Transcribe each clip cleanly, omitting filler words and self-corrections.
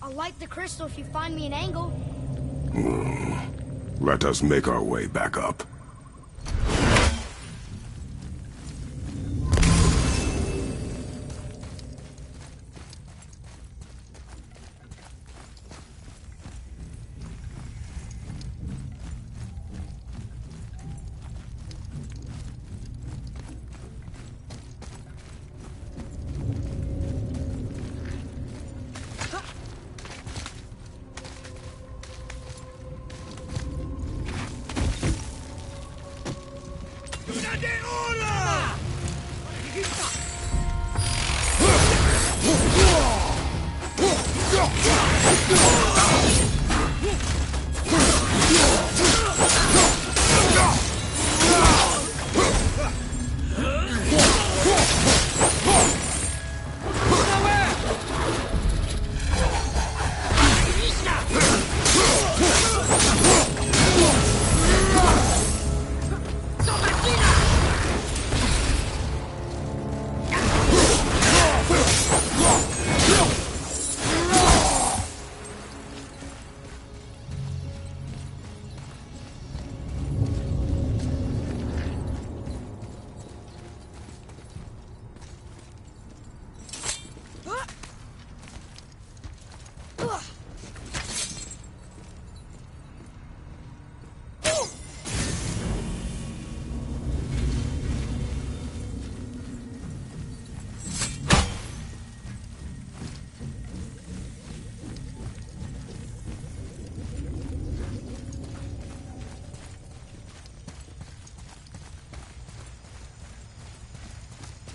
I'll light the crystal if you find me an angle. Let us make our way back up.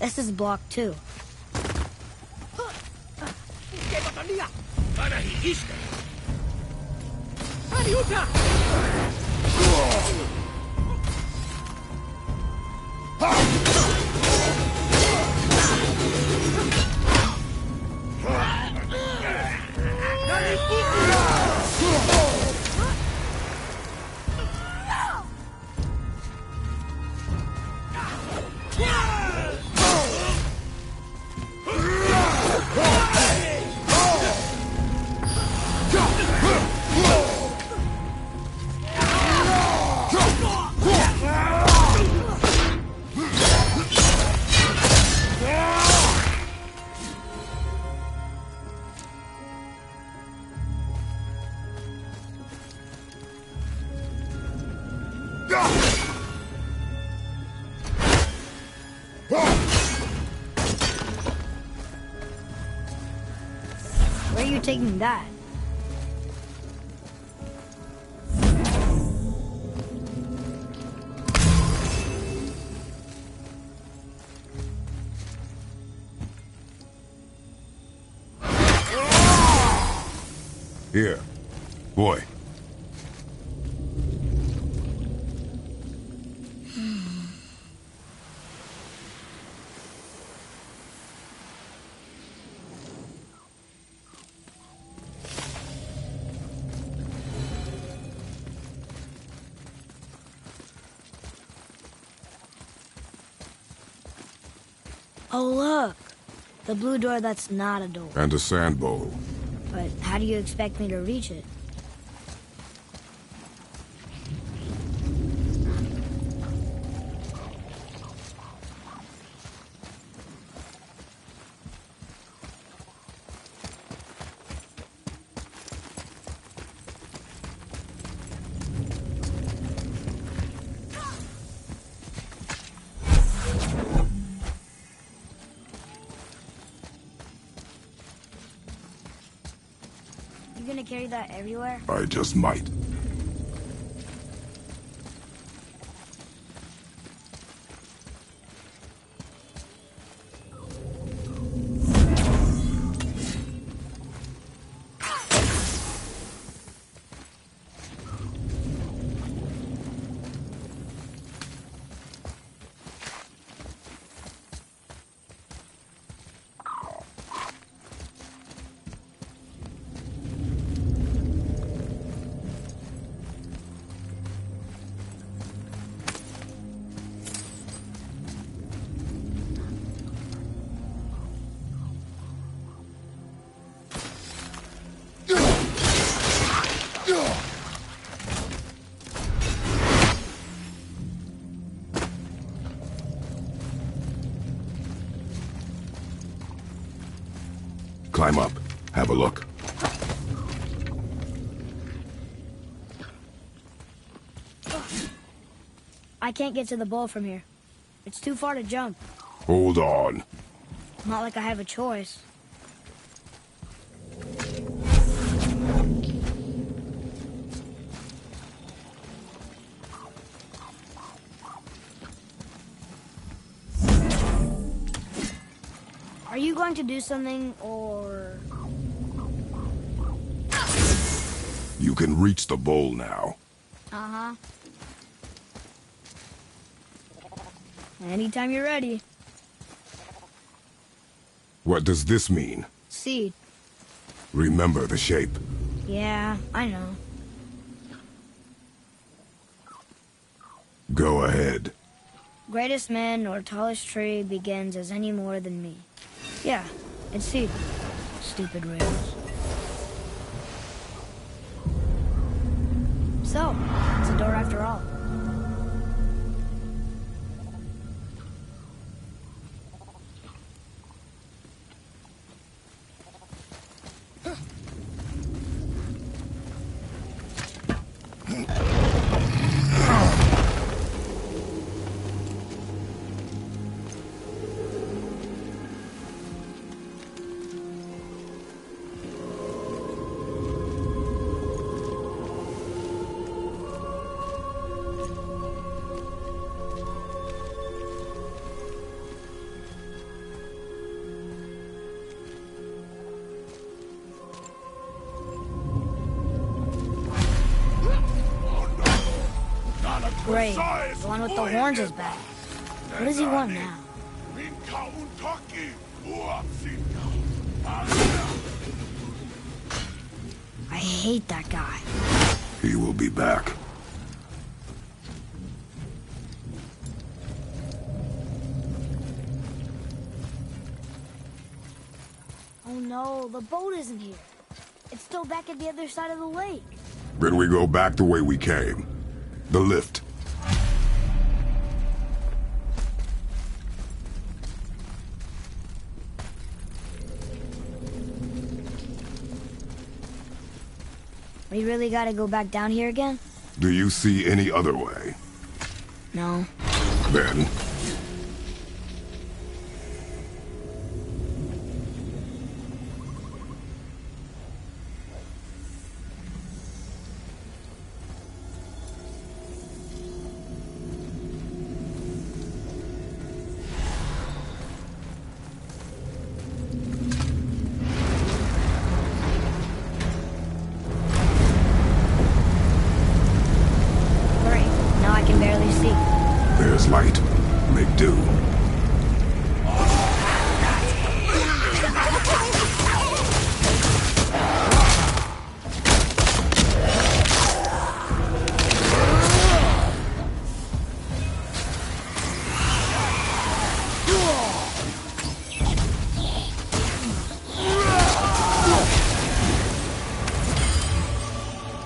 This is block 2. Where are you taking that? Here. Boy. Oh, look. The blue door that's not a door. And a sand bowl. But how do you expect me to reach it? You gonna carry that everywhere? I just might. have a look. I can't get to the bowl from here. It's too far to jump. Hold on. Not like I have a choice. Are you going to do something, or...? You can reach the bowl now. Uh-huh. Anytime you're ready. What does this mean? Seed. Remember the shape. Yeah, I know. Go ahead. Greatest man or tallest tree begins as any more than me. Yeah, it's seed. Stupid rails. So, it's a door after all. Great. The one with the horns is back. What does he want now? I hate that guy. He will be back. Oh no, the boat isn't here. It's still back at the other side of the lake. Then we go back the way we came. The lift. We really gotta go back down here again? Do you see any other way? No. Then... There's light. Make do.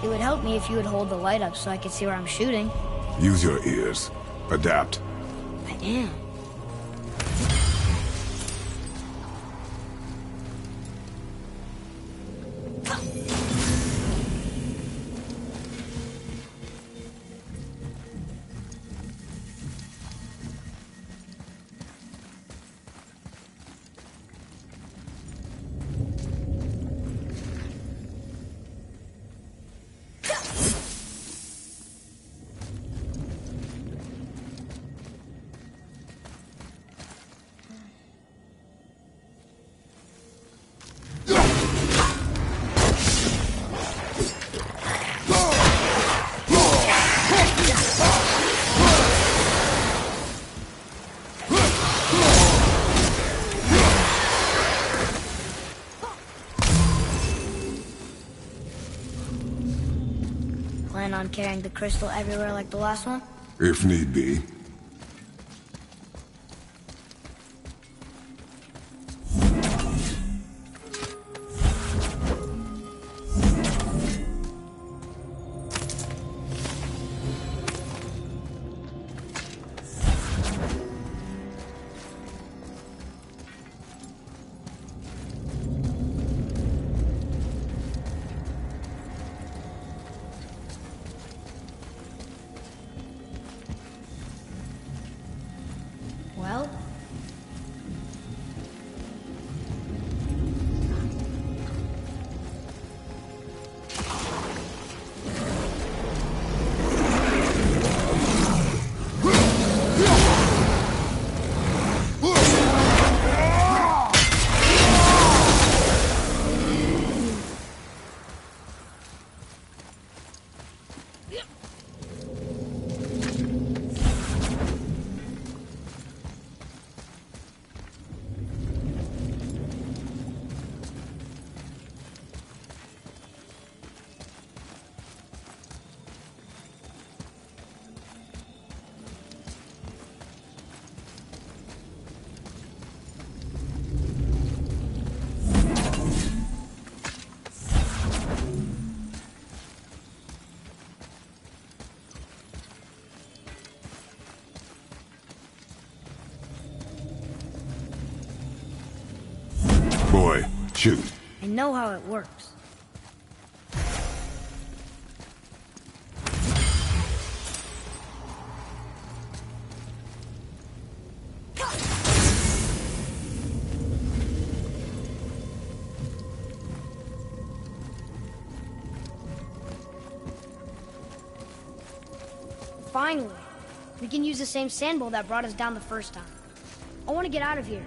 It would help me if you would hold the light up so I could see where I'm shooting. Use your ears. Adapt. I am. Plan on carrying the crystal everywhere like the last one? If need be. Shoot. I know how it works. Finally, we can use the same sand bowl that brought us down the first time. I want to get out of here.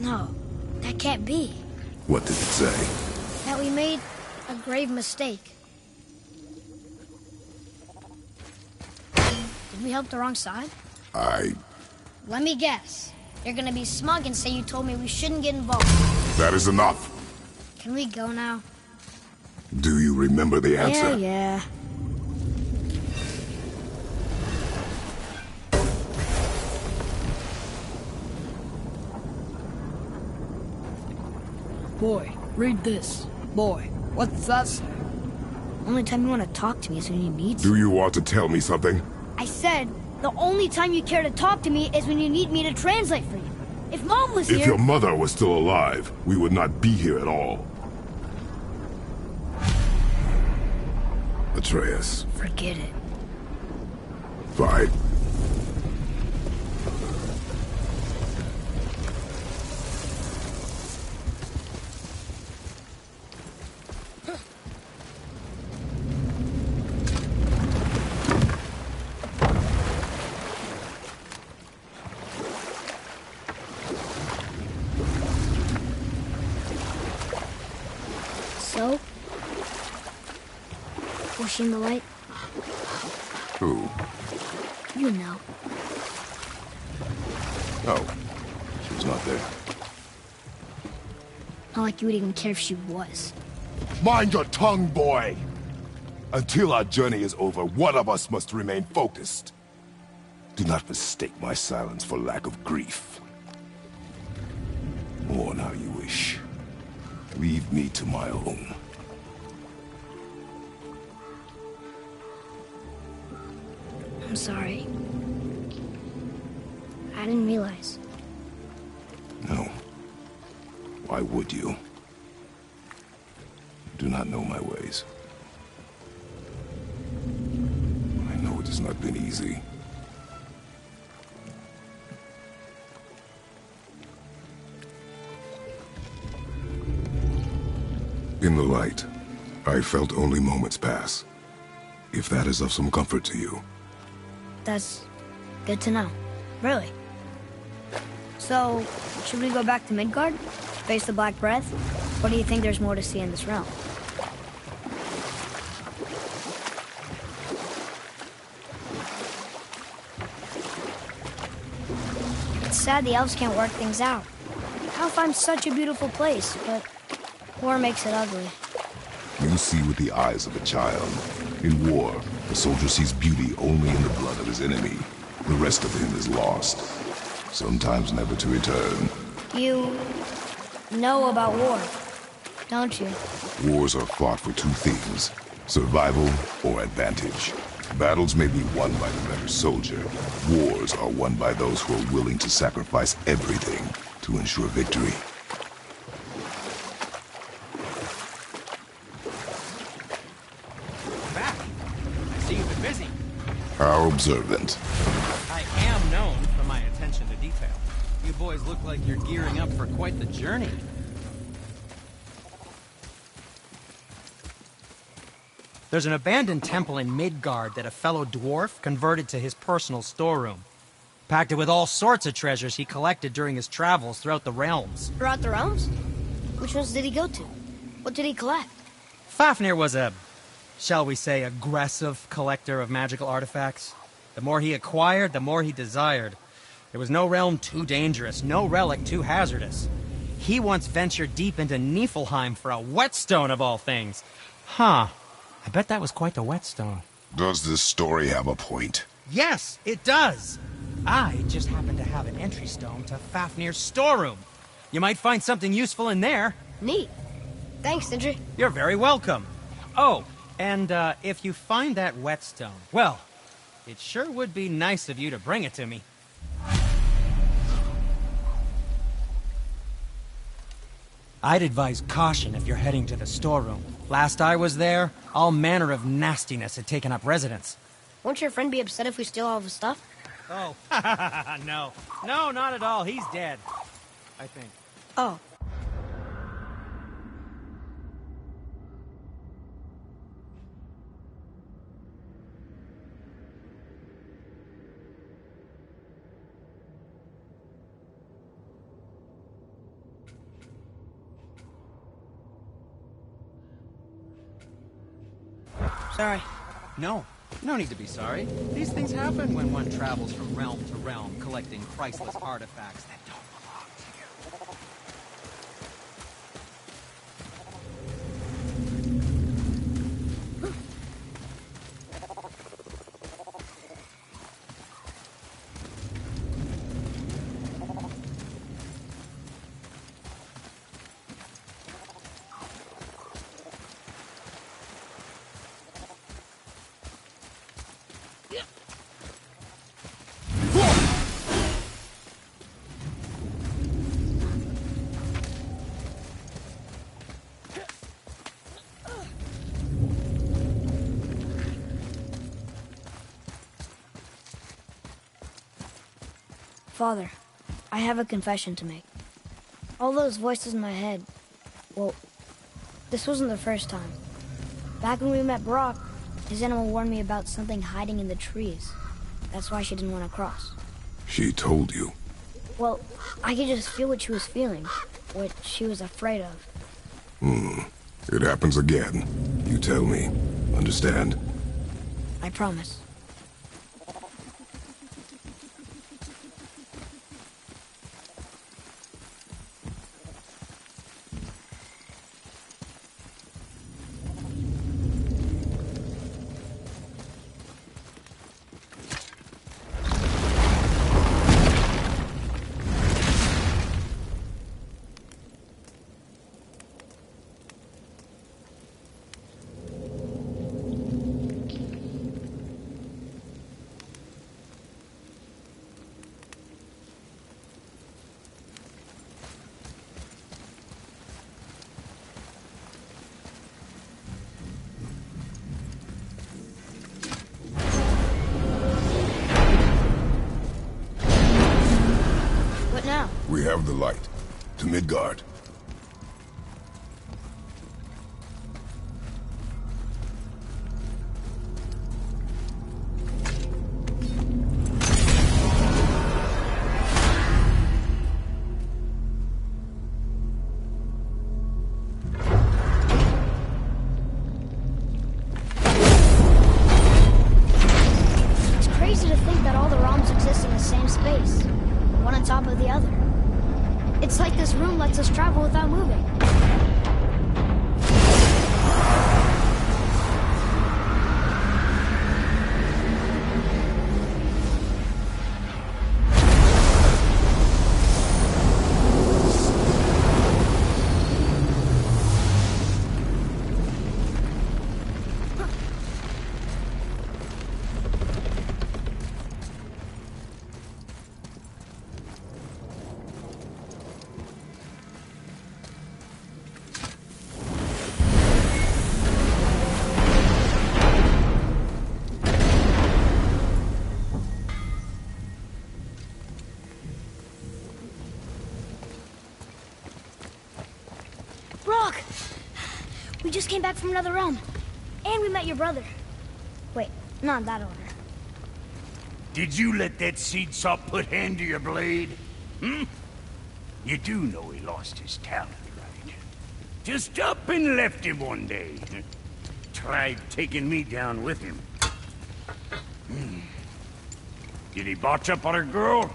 No, that can't be. What did it say? That we made a grave mistake. Did we help the wrong side? Let me guess. You're gonna be smug and say you told me we shouldn't get involved. That is enough. Can we go now? Do you remember the answer? Yeah. Boy, read this. Boy, what's that say? Only time you want to talk to me is when you need to. Do you want to tell me something? I said, the only time you care to talk to me is when you need me to translate for you. If Mom was here... If your mother was still alive, we would not be here at all. Atreus. Forget it. Fine. So? Was she in the light? Who? You know. Oh. She was not there. Not like you would even care if she was. Mind your tongue, boy! Until our journey is over, one of us must remain focused. Do not mistake my silence for lack of grief. Mourn how you wish. Leave me to my own. I'm sorry. I didn't realize. No. Why would you? You do not know my ways. I know it is has not been easy. In the light, I felt only moments pass. If that is of some comfort to you. That's good to know. Really. So, should we go back to Midgard? Face the Black Breath? Or do you think there's more to see in this realm? It's sad the elves can't work things out. Alfheim's such a beautiful place, but war makes it ugly. You see with the eyes of a child. In war, the soldier sees beauty only in the blood of his enemy. The rest of him is lost, sometimes never to return. You know about war, don't you? Wars are fought for two things, survival or advantage. Battles may be won by the better soldier. Wars are won by those who are willing to sacrifice everything to ensure victory. Back. I see you've been busy. How observant. I am known for my attention to detail. You boys look like you're gearing up for quite the journey. There's an abandoned temple in Midgard that a fellow dwarf converted to his personal storeroom. Packed it with all sorts of treasures he collected during his travels throughout the realms. Throughout the realms? Which ones did he go to? What did he collect? Fafnir was a, shall we say, aggressive collector of magical artifacts. The more he acquired, the more he desired. There was no realm too dangerous, no relic too hazardous. He once ventured deep into Niflheim for a whetstone of all things. Huh. I bet that was quite the whetstone. Does this story have a point? Yes, it does. I just happen to have an entry stone to Fafnir's storeroom. You might find something useful in there. Neat. Thanks, Sindri. You're very welcome. Oh, and if you find that whetstone, well, it sure would be nice of you to bring it to me. I'd advise caution if you're heading to the storeroom. Last I was there, all manner of nastiness had taken up residence. Won't your friend be upset if we steal all of his stuff? Oh, no. No, not at all. He's dead, I think. Oh. Sorry. No need to be sorry. These things happen when one travels from realm to realm, collecting priceless artifacts that don't belong to you. Father, I have a confession to make. All those voices in my head, well, this wasn't the first time. Back when we met Brock, his animal warned me about something hiding in the trees. That's why she didn't want to cross. She told you. Well, I could just feel what she was feeling, what she was afraid of. It happens again. You tell me. Understand? I promise. We have the light. To Midgard. It's crazy to think that all the realms exist in the same space, one on top of the other. It's like this room lets us travel without moving. Brock! We just came back from another realm. And we met your brother. Wait, not in that order. Did you let that seed sop put hand to your blade? Hmm? You do know he lost his talent, right? Just up and left him one day. Tried taking me down with him. Did he botch up on a girl?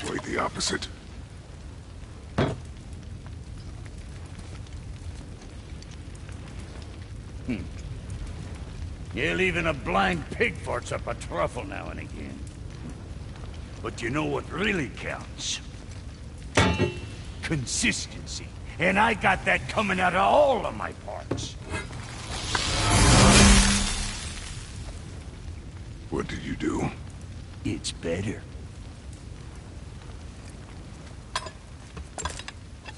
Quite the opposite. Yeah, even a blind pig farts up a truffle now and again. But you know what really counts? Consistency. And I got that coming out of all of my parts. What did you do? It's better.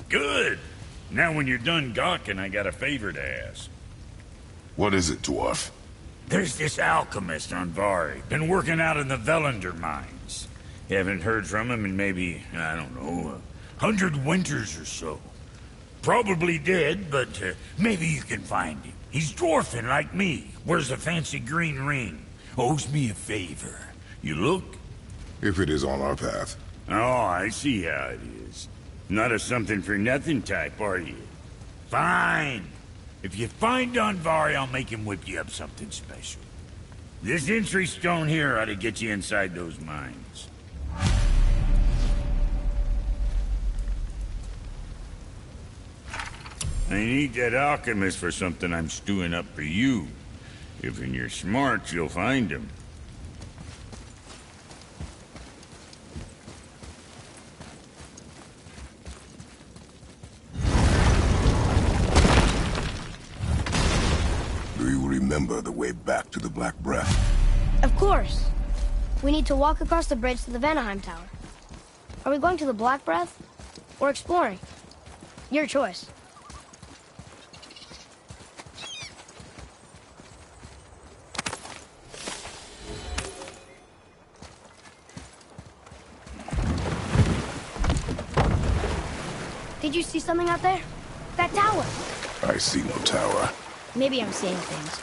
Good! Now when you're done gawking, I got a favor to ask. What is it, dwarf? There's this alchemist on Vari, been working out in the Velander mines. Haven't heard from him in maybe, I don't know, 100 winters or so. Probably dead, but maybe you can find him. He's dwarfing like me, wears a fancy green ring, owes me a favor. You look? If it is on our path. Oh, I see how it is. Not a something-for-nothing type, are you? Fine. If you find Donvari, I'll make him whip you up something special. This entry stone here ought to get you inside those mines. I need that alchemist for something I'm stewing up for you. If in your smarts, you'll find him. Do you remember the way back to the Black Breath? Of course. We need to walk across the bridge to the Vanaheim Tower. Are we going to the Black Breath? Or exploring? Your choice. Did you see something out there? That tower! I see no tower. Maybe I'm seeing things.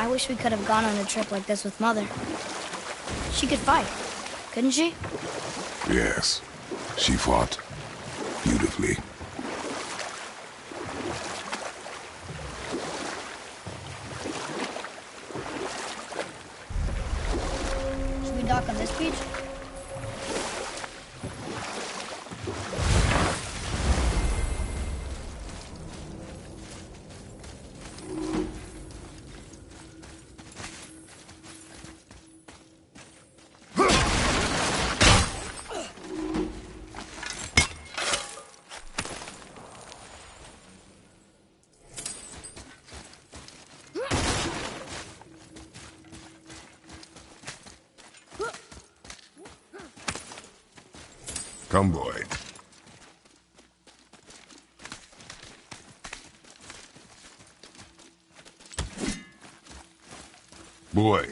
I wish we could have gone on a trip like this with Mother. She could fight, couldn't she? Yes. She fought beautifully. Should we dock on this beach? Come, boy. Boy,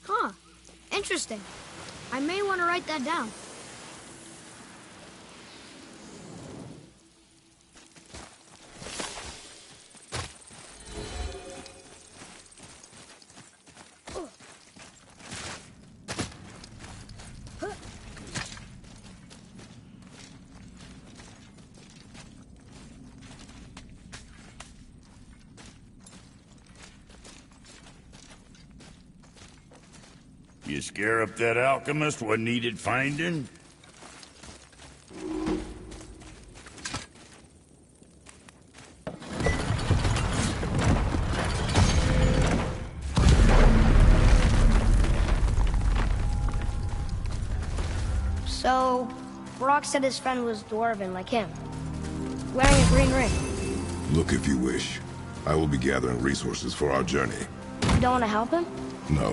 Huh. Interesting. I may want to write that down. You scare up that alchemist what needed finding? So, Brock said his friend was dwarven like him, wearing a green ring. look if you wish. I will be gathering resources for our journey. You don't want to help him? No,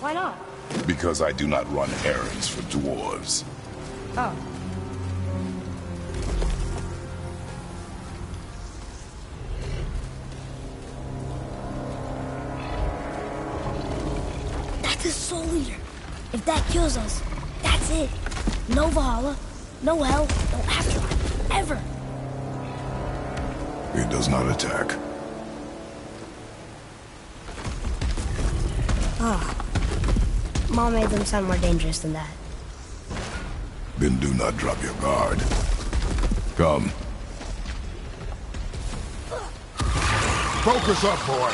Why not? because I do not run errands for dwarves. Oh. That's a soul eater. If that kills us, that's it. No Valhalla, no hell, no afterlife, ever. It does not attack. Mom made them sound more dangerous than that. Then do not drop your guard. Come. Focus up, boy.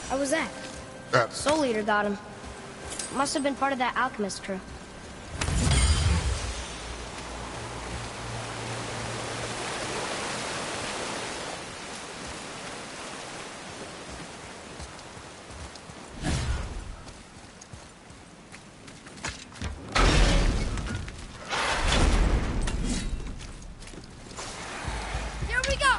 How was that? Soul Eater got him. Must have been part of that alchemist crew. Here we go!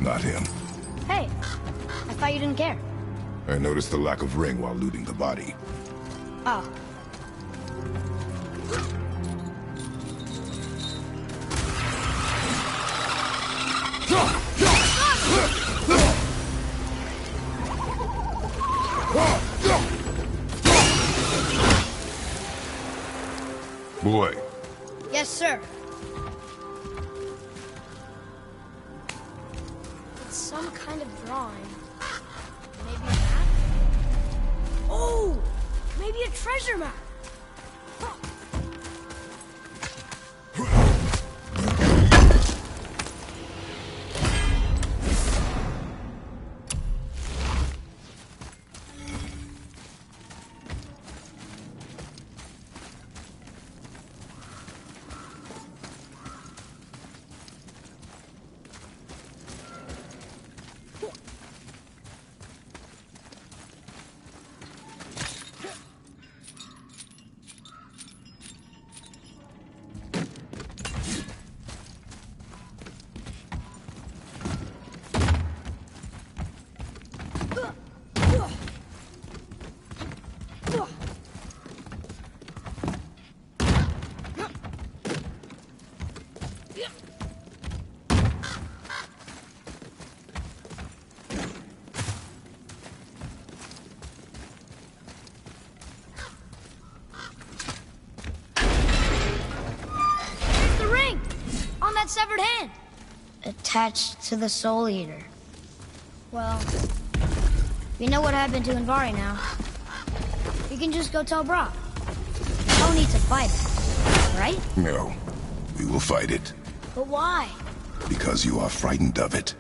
Not him. Hey, I thought you didn't care. I noticed the lack of ring while looting the body. Oh. Boy, Yes, sir. It's some kind of drawing. Maybe a map? Oh! Maybe a treasure map! that severed hand? Attached to the Soul Eater. Well, we know what happened to Anvari now. We can just go tell Brock. No need to fight it, right? No. We will fight it. But why? Because you are frightened of it.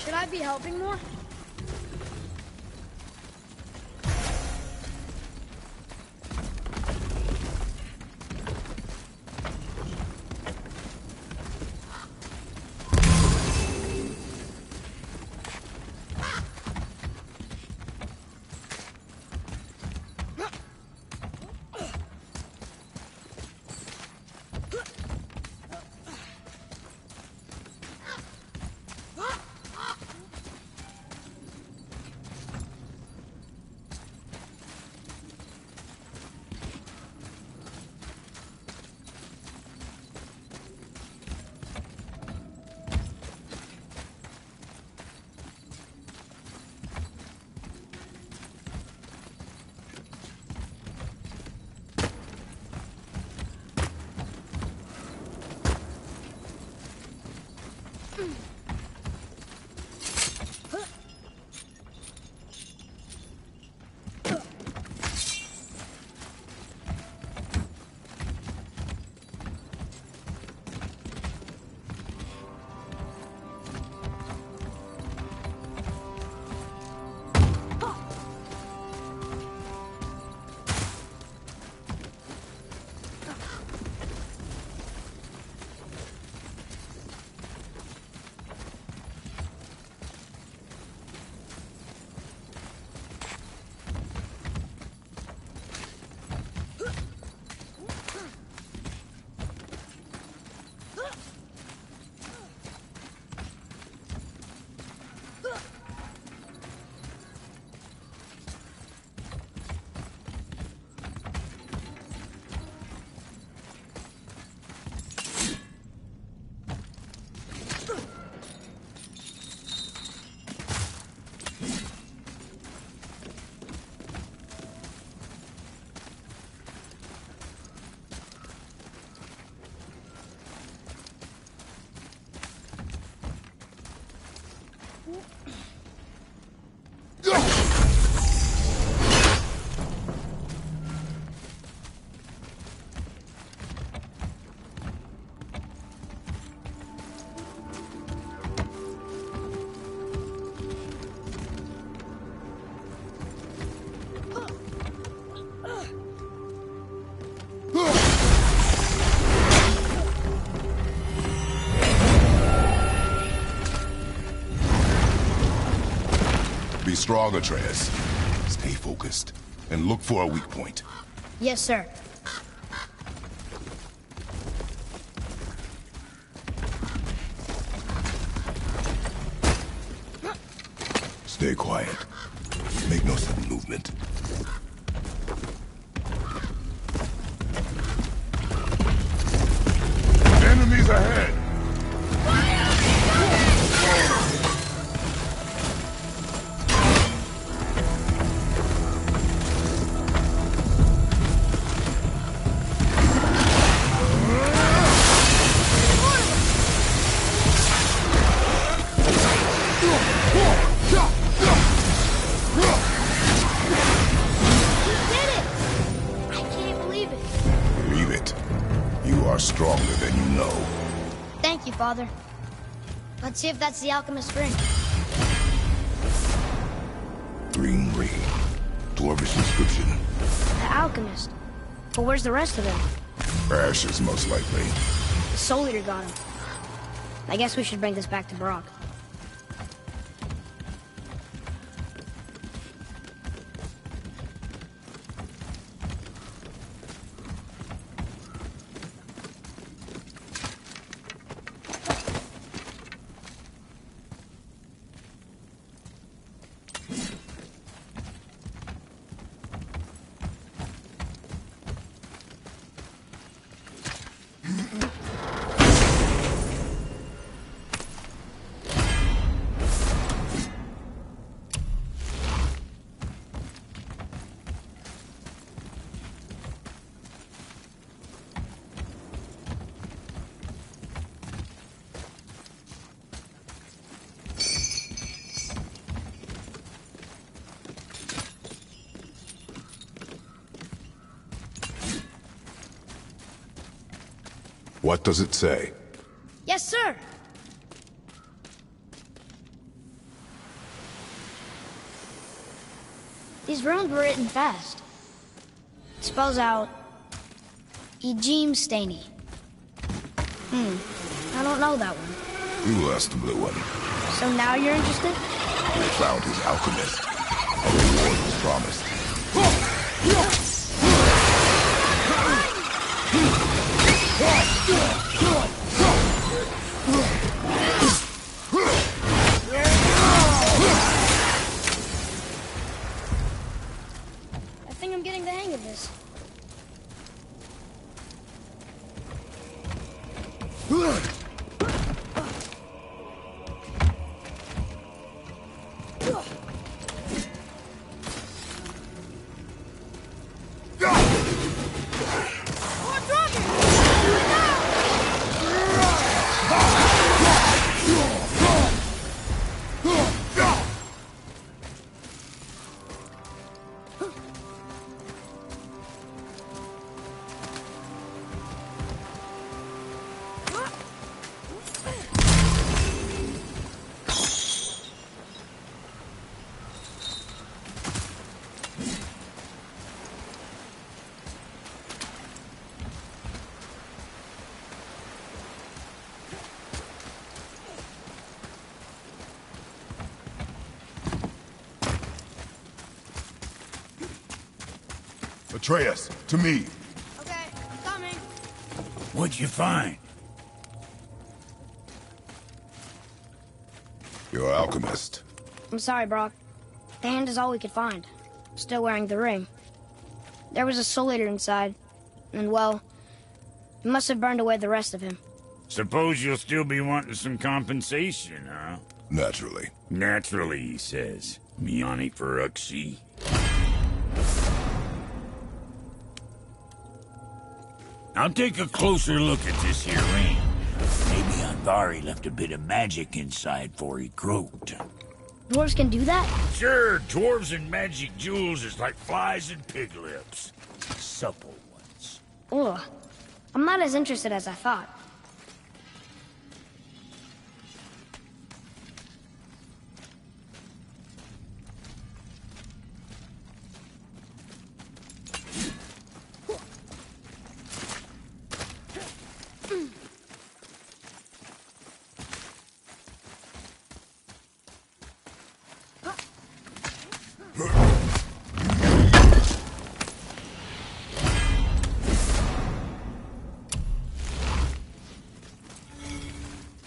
Should I be helping more? Be strong, Atreus. Stay focused, and look for a weak point. Yes, sir. Stay quiet. Make no sudden movement. stronger than you know. Thank you, Father. Let's see if that's the alchemist's ring. Green ring. Dwarvish inscription. The alchemist. But where's the rest of them? Ashes, most likely. The Soul Eater got him. I guess we should bring this back to Brock. What does it say? Yes, sir. These runes were written fast. It spells out Ejim Staney. I don't know that one. You asked the blue one. So now you're interested? We found his alchemist. A reward was promised. I think I'm getting the hang of this. Atreus, to me. Okay, coming. What'd you find? Your alchemist. I'm sorry, Brock. The hand is all we could find. Still wearing the ring. There was a Soul Eater inside, and well, he must have burned away the rest of him. Suppose you'll still be wanting some compensation, huh? Naturally. Naturally, he says. Miani Feruxi. I'll take a closer look at this here ring. Maybe Andvari left a bit of magic inside for he croaked. Dwarves can do that? Sure, dwarves and magic jewels is like flies and pig lips. Supple ones. Ugh. I'm not as interested as I thought.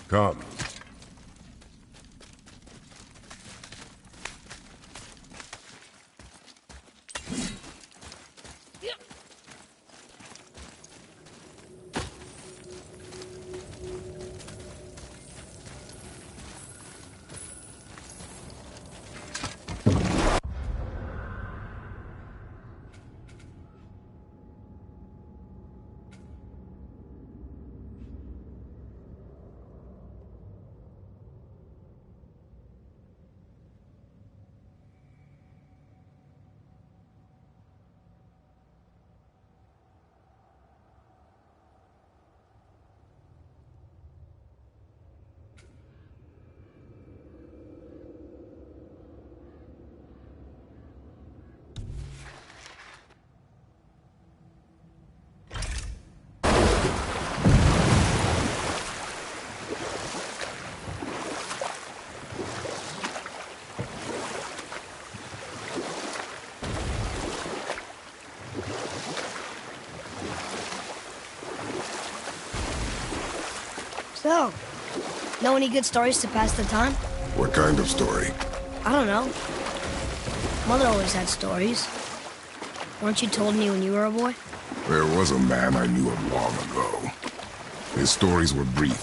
Come. So, know any good stories to pass the time? What kind of story? I don't know. Mother always had stories. Weren't you told me when you were a boy? There was a man I knew of long ago. His stories were brief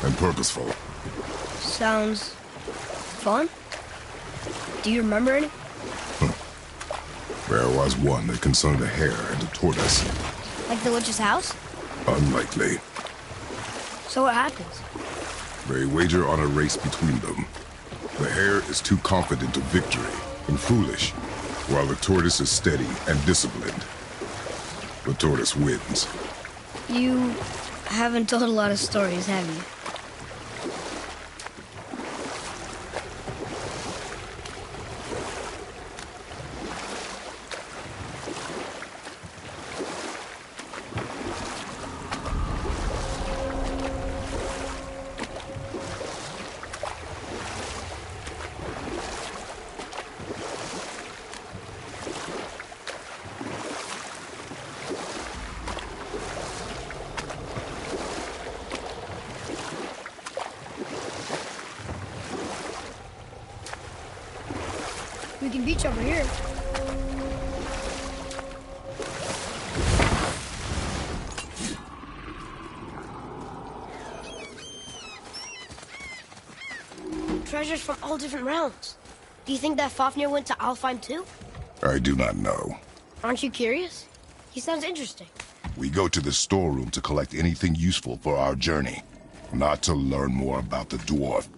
and purposeful. Sounds fun. Do you remember any? There was one that concerned a hare and a tortoise. Like the witch's house? Unlikely. So what happens? They wager on a race between them. The hare is too confident of victory and foolish, while the tortoise is steady and disciplined. The tortoise wins. You haven't told a lot of stories, have you? We can beach over here. Treasures from all different realms. Do you think that Fafnir went to Alfheim too? I do not know. Aren't you curious? He sounds interesting. We go to the storeroom to collect anything useful for our journey, not to learn more about the dwarf.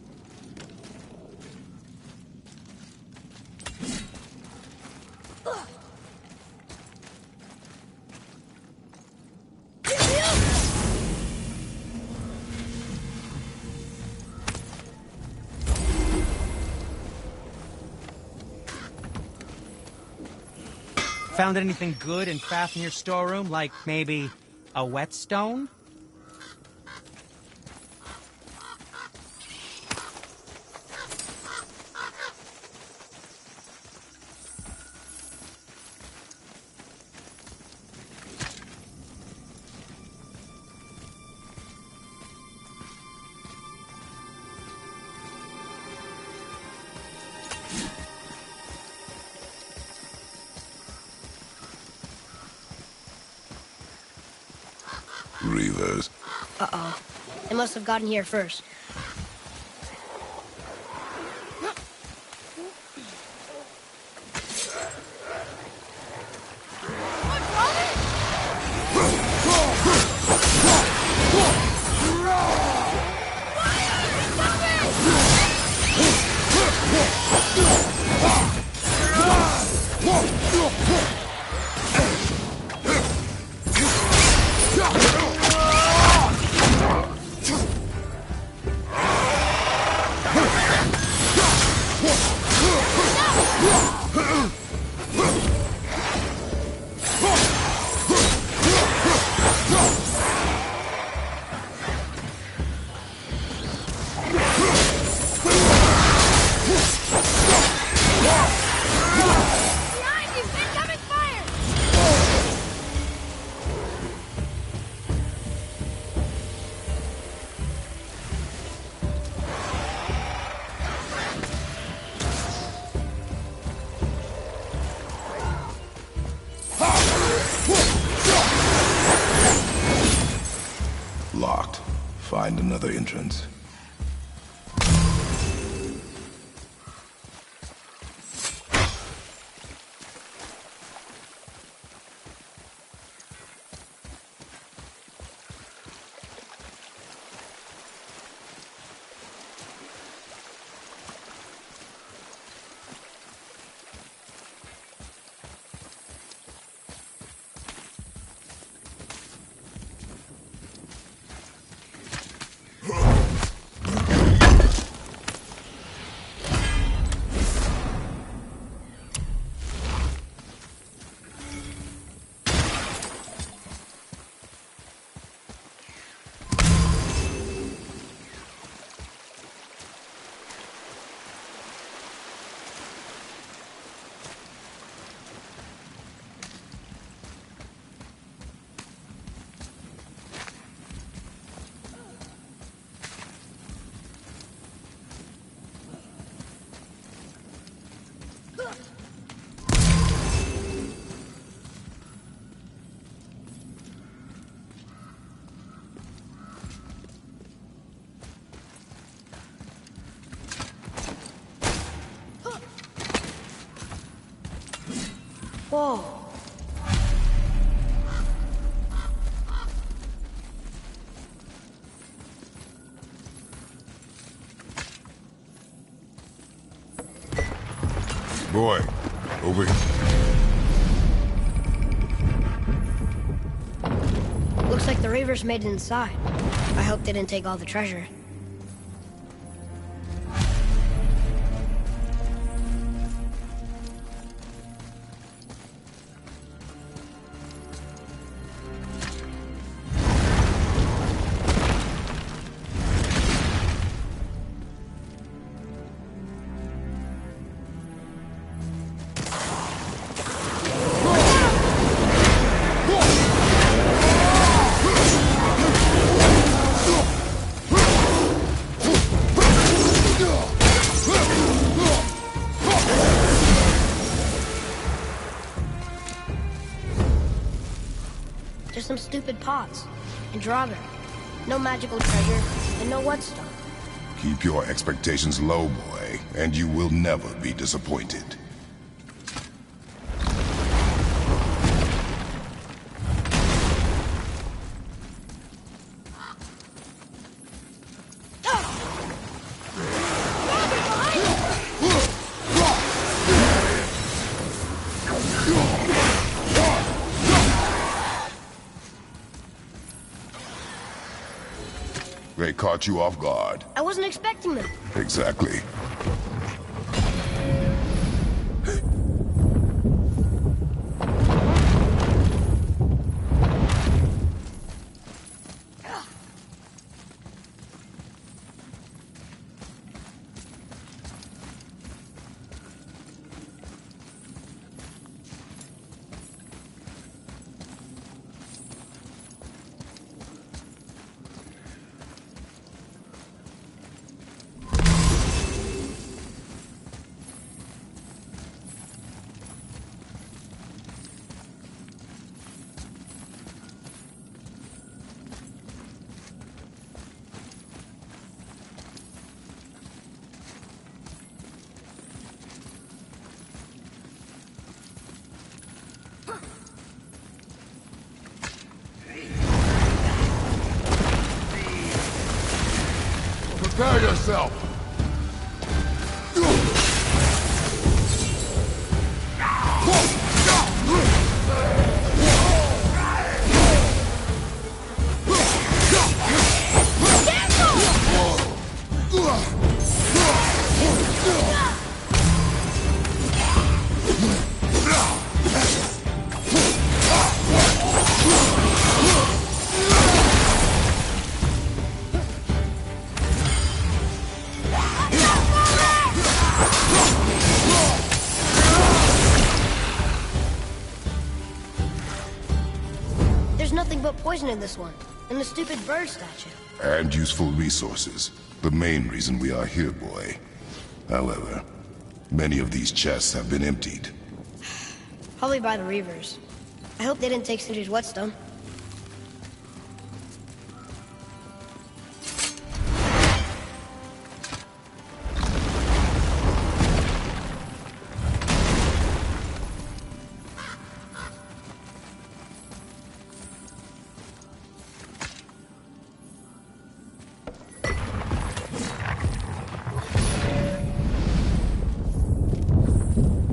Found anything good in Fafnir's storeroom? Like maybe a whetstone? Reavers. Uh-oh. They must have gotten here first. Locked. Find another entrance. Whoa. Boy, over here. Looks like the Reavers made it inside. I hope they didn't take all the treasure. Just some stupid pots and Draugr. No magical treasure and no whetstone. Keep your expectations low, boy, and you will never be disappointed. They caught you off guard. I wasn't expecting them. Exactly. Prepare yourself! There's nothing but poison in this one, and the stupid bird statue. And useful resources. The main reason we are here, boy. However, many of these chests have been emptied. Probably by the Reavers. I hope they didn't take Sindri's whetstone.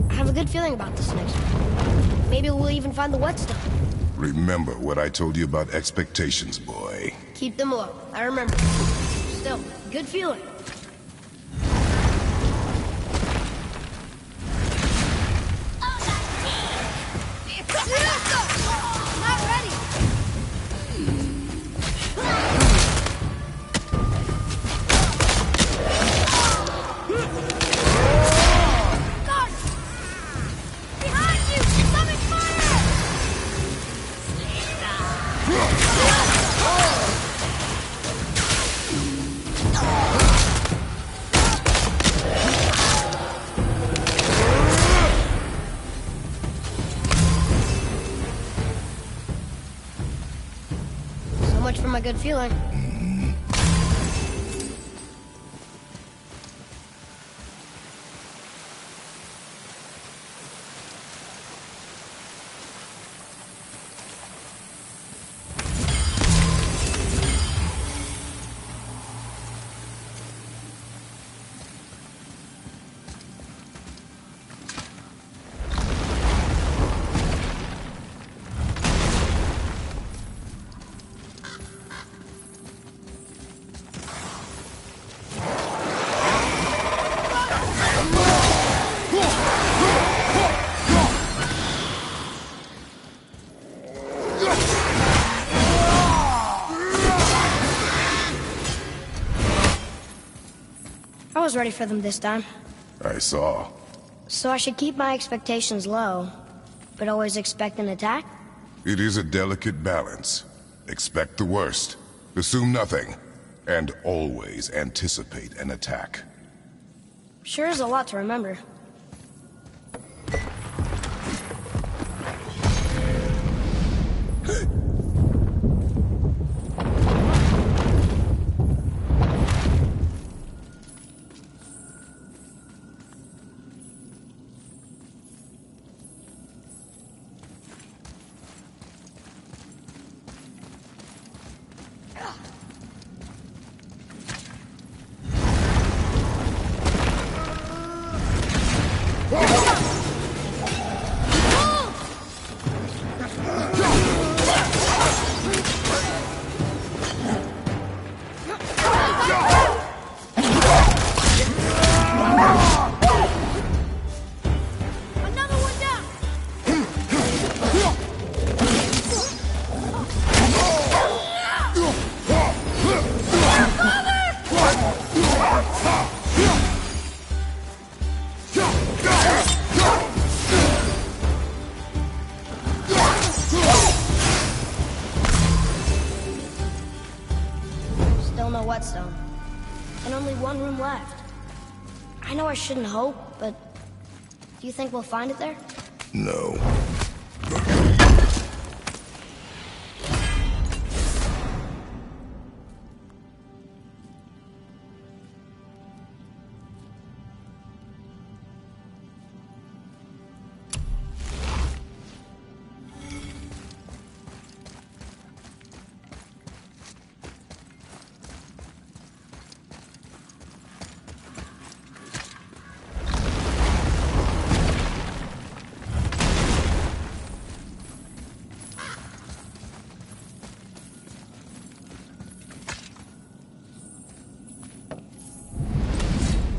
I have a good feeling about this next one. Maybe we'll even find the whetstone. Remember what I told you about expectations, boy. Keep them low. I remember. Still, good feeling. Not ready. Guard! Behind you! Summon fire! So much for my good feeling. was ready for them this time. I saw. So I should keep my expectations low, but always expect an attack? It is a delicate balance. Expect the worst, assume nothing, and always anticipate an attack. Sure is a lot to remember. Another one down! Still no whetstone. And only one room left. I know I shouldn't hope, but do you think we'll find it there? No.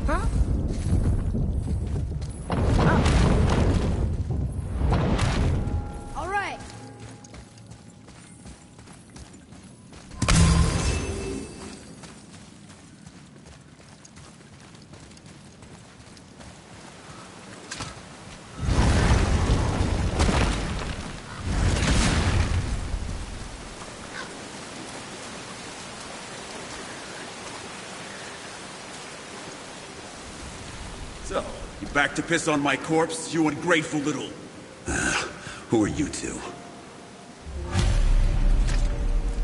Huh? All right. So, you back to piss on my corpse, you ungrateful little... who are you two?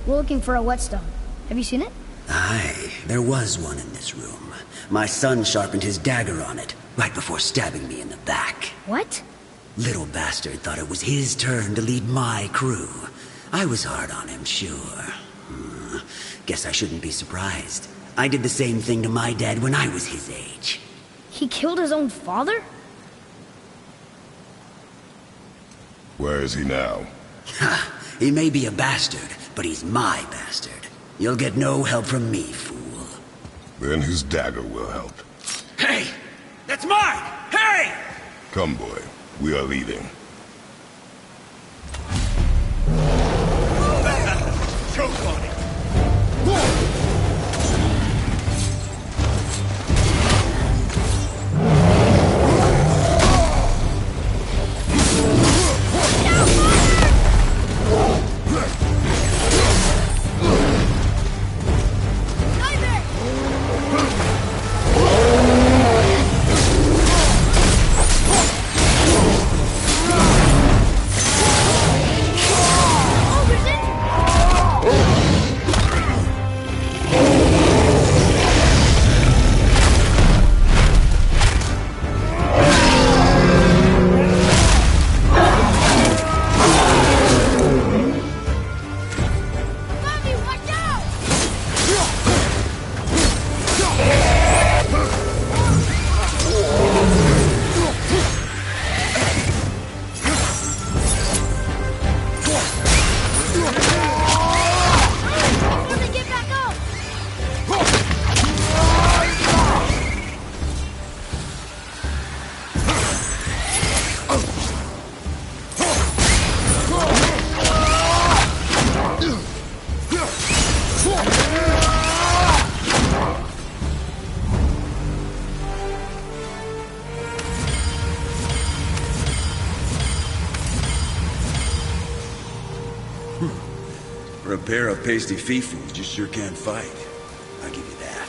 We're looking for a whetstone. Have you seen it? Aye, there was one in this room. My son sharpened his dagger on it, right before stabbing me in the back. What? Little bastard thought it was his turn to lead my crew. I was hard on him, sure. Guess I shouldn't be surprised. I did the same thing to my dad when I was his age. He killed his own father? Where is he now? Ha! He may be a bastard, but he's my bastard. You'll get no help from me, fool. Then his dagger will help. Hey! That's mine! Hey! Come, boy. We are leaving. Choke on it! Dive it! For a pair of pasty feet-fools, you sure can fight. I'll give you that.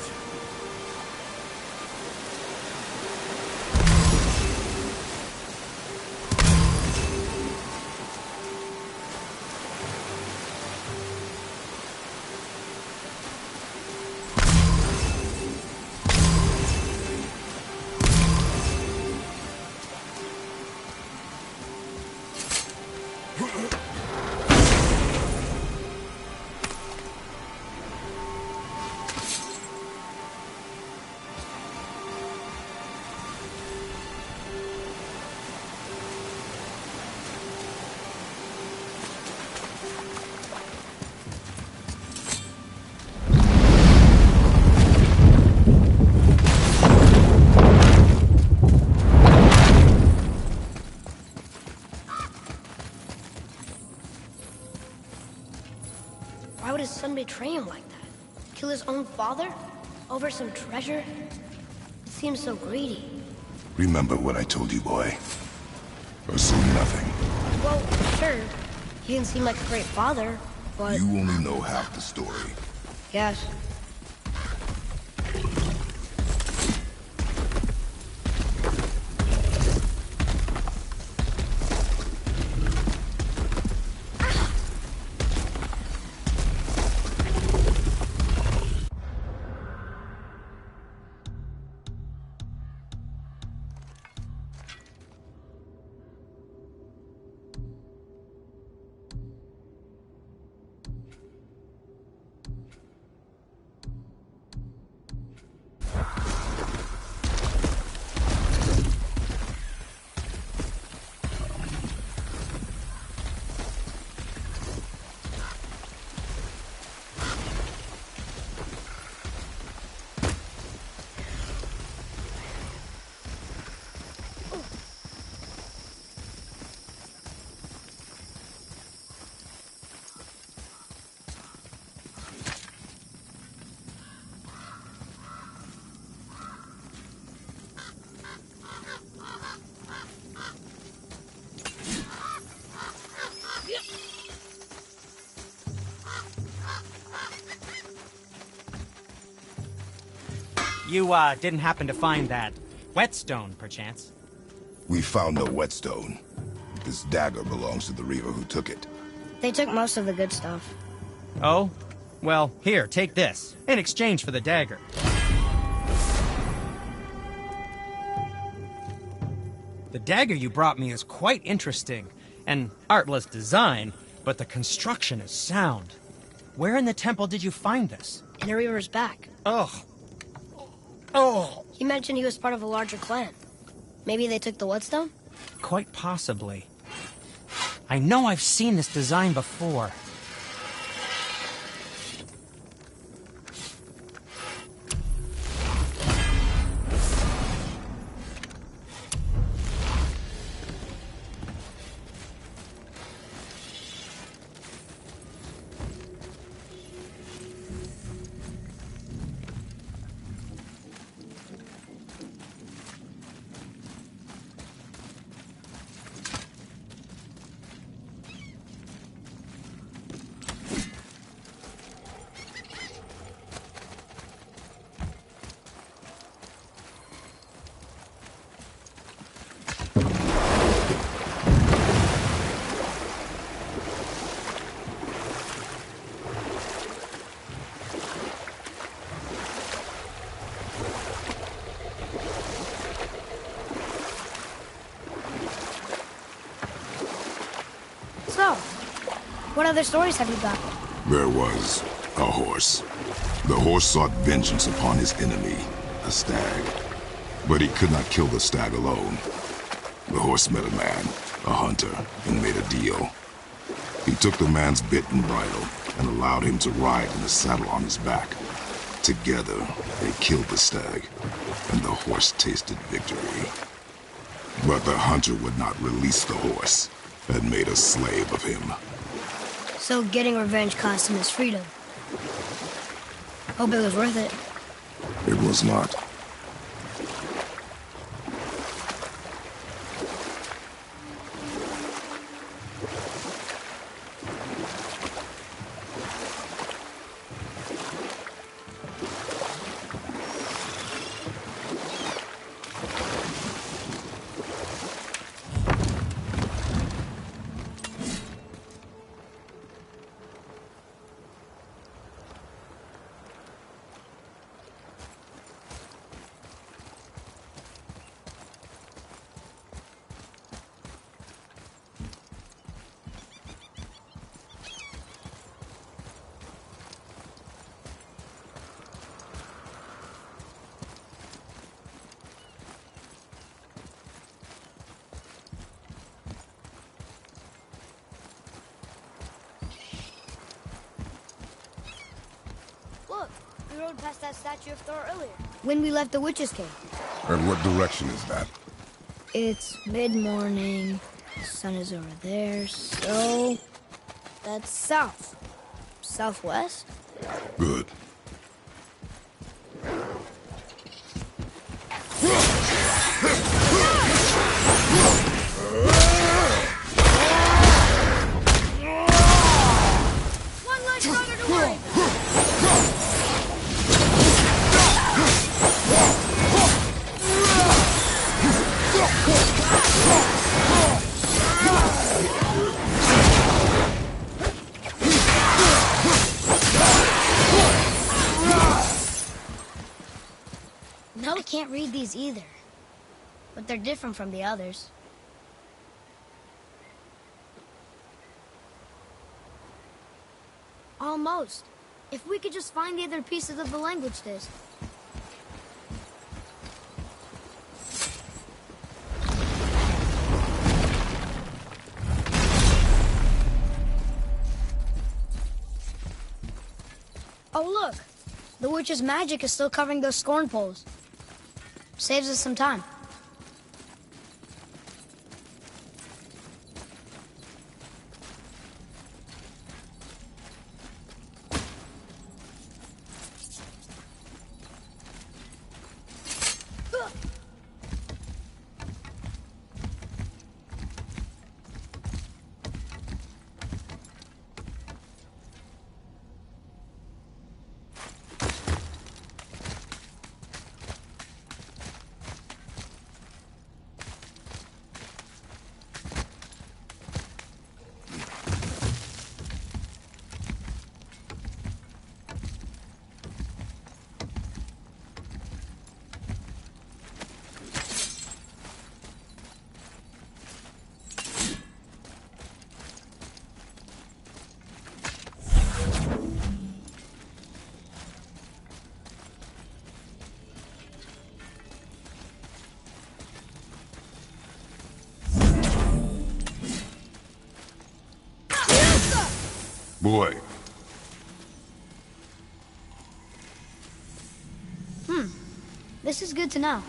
Why would his son betray him like that? Kill his own father? Over some treasure? It seems so greedy. Remember what I told you, boy. Assume nothing. Well, sure. He didn't seem like a great father, but... You only know half the story. Yes. You, didn't happen to find that whetstone, perchance? We found no whetstone. This dagger belongs to the Reaver who took it. They took most of the good stuff. Oh? Well, here, take this, in exchange for the dagger. The dagger you brought me is quite interesting. An artless design, but the construction is sound. Where in the temple did you find this? In a Reaver's back. Ugh. Oh! He mentioned he was part of a larger clan. Maybe they took the whetstone? Quite possibly. I know I've seen this design before. So, what other stories have you got? There was a horse. The horse sought vengeance upon his enemy, a stag. But he could not kill the stag alone. The horse met a man, a hunter, and made a deal. He took the man's bit and bridle and allowed him to ride in the saddle on his back. Together, they killed the stag, and the horse tasted victory. But the hunter would not release the horse and made a slave of him. So getting revenge cost him his freedom. Hope it was worth it. It was not. We rode past that statue of Thor earlier, when we left the Witch's Cave. And what direction is that? It's mid-morning. The sun is over there, so... that's south. Southwest? Good. One less rider to worry about. No, I can't read these either. But they're different from the others. Almost. If we could just find the other pieces of the language disc. Oh, look. The witch's magic is still covering those scorn poles. Saves us some time. Boy. This is good to know.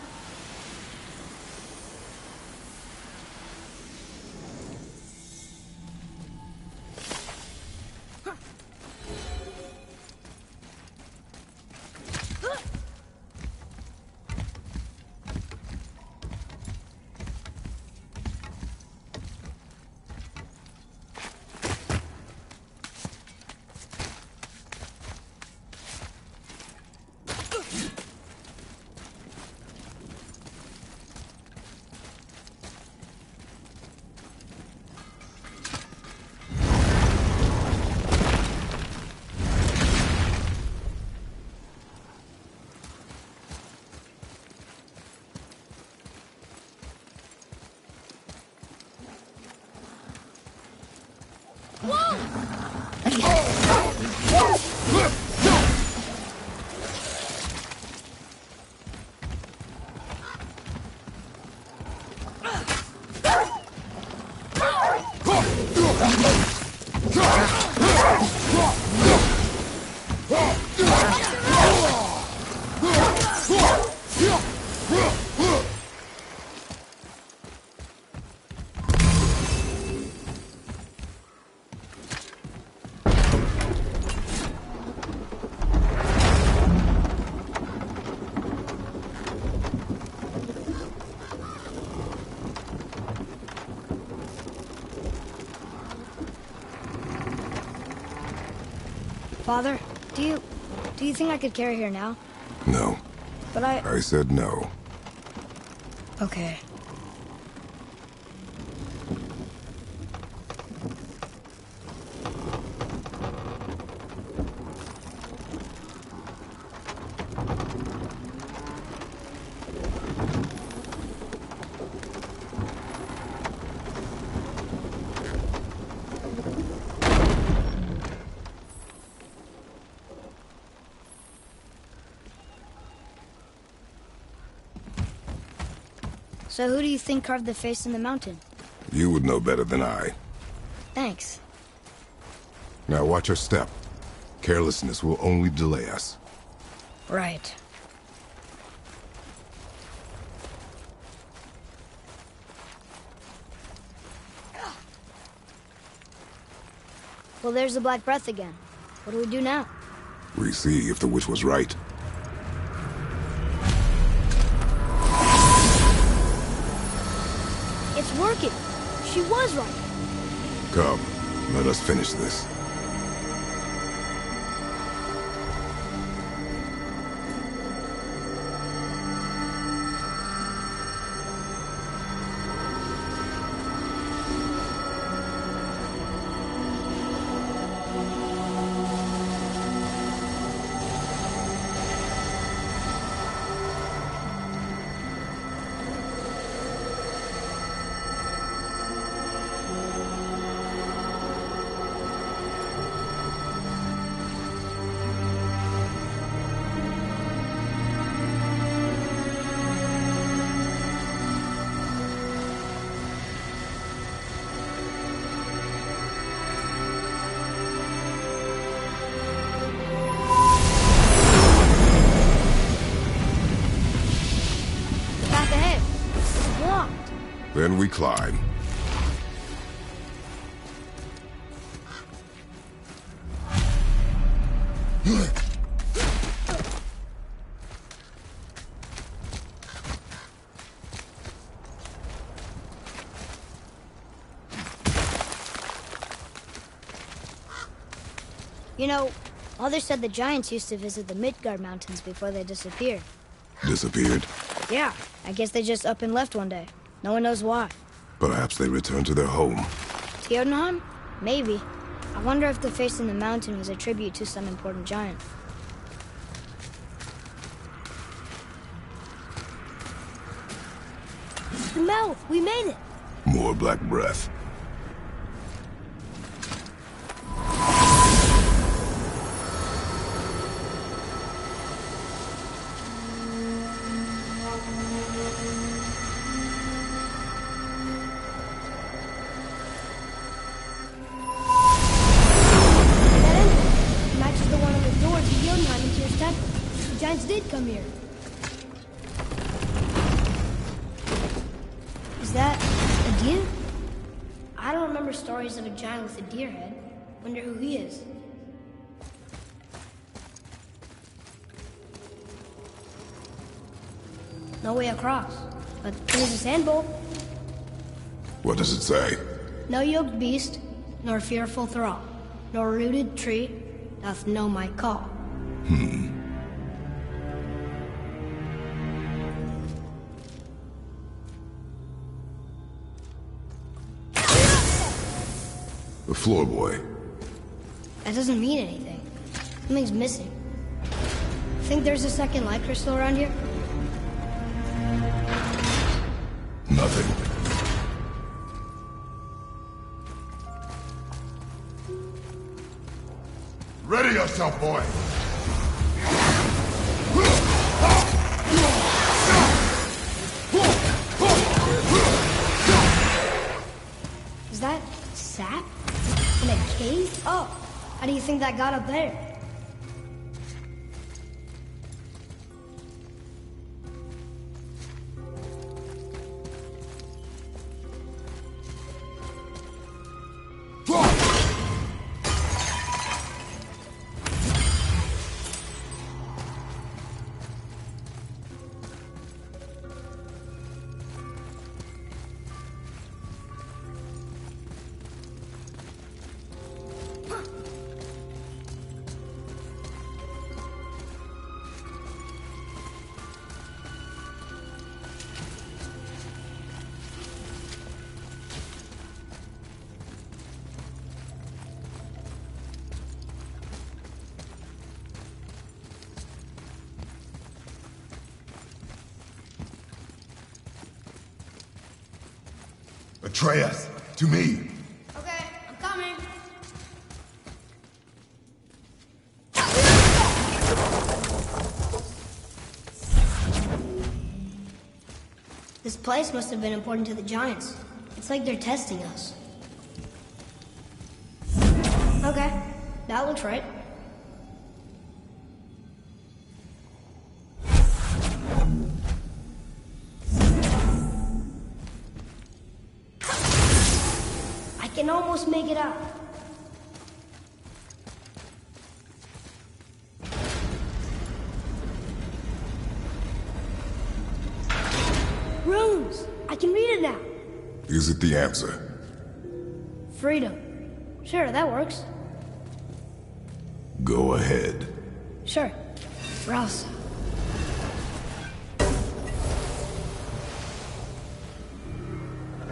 Father, do you think I could carry her now? No. But I said no. Okay. So who do you think carved the face in the mountain? You would know better than I. Thanks. Now watch your step. Carelessness will only delay us. Right. Well, there's the Black Breath again. What do we do now? We see if the witch was right. It's working. She was right. Come, let us finish this. Then we climb. You know, Mother said the giants used to visit the Midgard Mountains before they disappeared. Disappeared? Yeah, I guess they just up and left one day. No one knows why. Perhaps they returned to their home. Jotunheim? Maybe. I wonder if the face in the mountain was a tribute to some important giant. The mouth! We made it! More Black Breath. Did come here. Is that a deer? I don't remember stories of a giant with a deer head. Wonder who he is. No way across, but there's a sand bowl. What does it say? No yoked beast, nor fearful thrall, nor rooted tree doth know my call. The floor boy. That doesn't mean anything. Something's missing. Think there's a second light crystal around here? Nothing. Ready yourself, boy! Is that sap? In a cave? Oh, how do you think that got up there? Atreus, to me! Okay, I'm coming. This place must have been important to the giants. It's like they're testing us. Okay, that looks right. can almost make it out. Runes! I can read it now. Is it the answer? Freedom. Sure, that works. Go ahead. Sure. Rouse.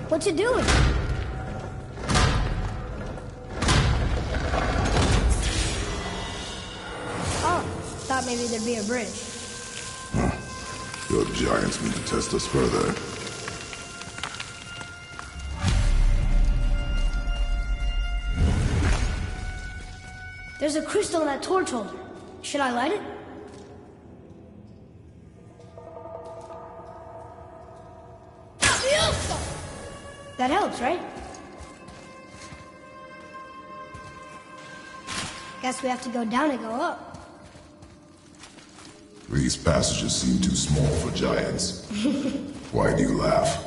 What's it doing? Oh, thought maybe there'd be a bridge. Your giants mean to test us further. There's a crystal in that torch holder. Should I light it? That helps, right? Guess we have to go down and go up. These passages seem too small for giants. Why do you laugh?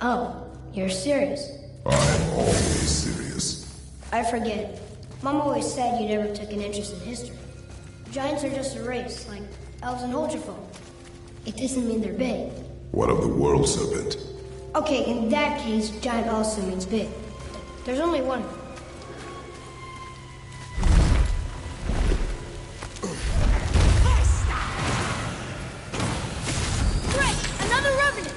Oh, you're serious. I'm always serious. I forget. Mom always said you never took an interest in history. Giants are just a race, like elves and Holgerfolk. It doesn't mean they're big. What of the world serpent? Okay, in that case, giant also means big. There's only one. Great! Another revenant!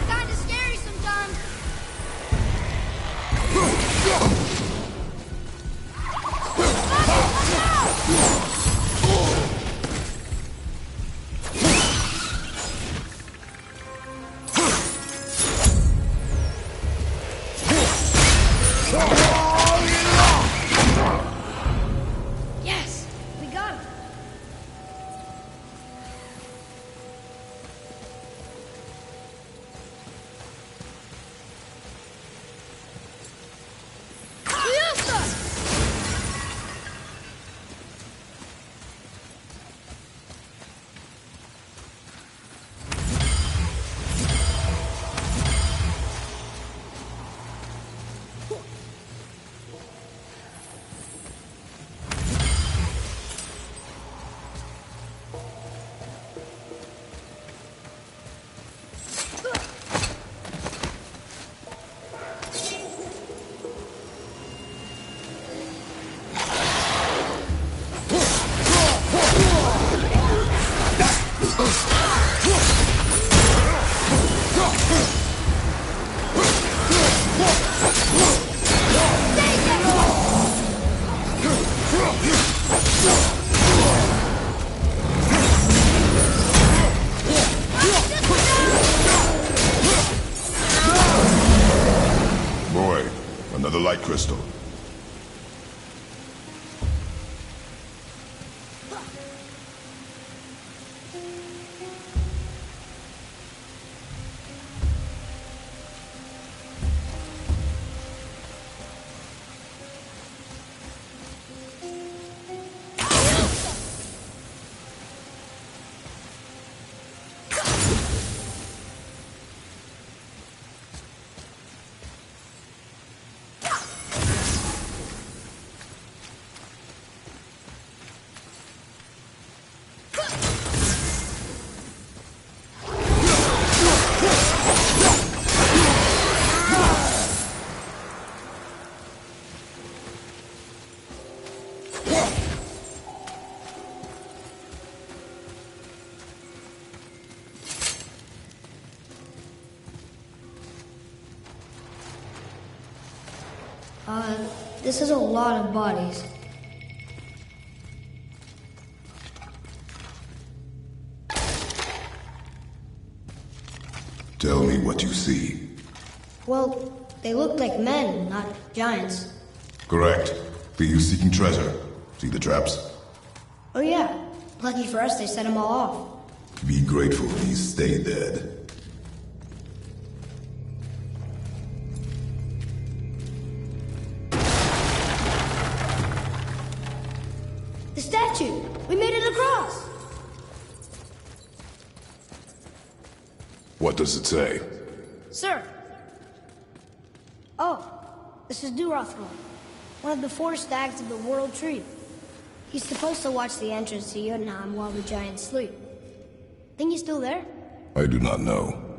Kinda scary sometimes. Yes, we got him. Boy, another light crystal. This is a lot of bodies. Tell me what you see. Well, they look like men, not giants. Correct. Thieves seeking treasure. See the traps? Oh yeah, lucky for us they set them all off. Be grateful these stay dead. statue! We made it across! What does it say? Sir! Oh, this is Durothor, one of the 4 stags of the World Tree. He's supposed to watch the entrance to Jotunheim while the giants sleep. Think he's still there? I do not know.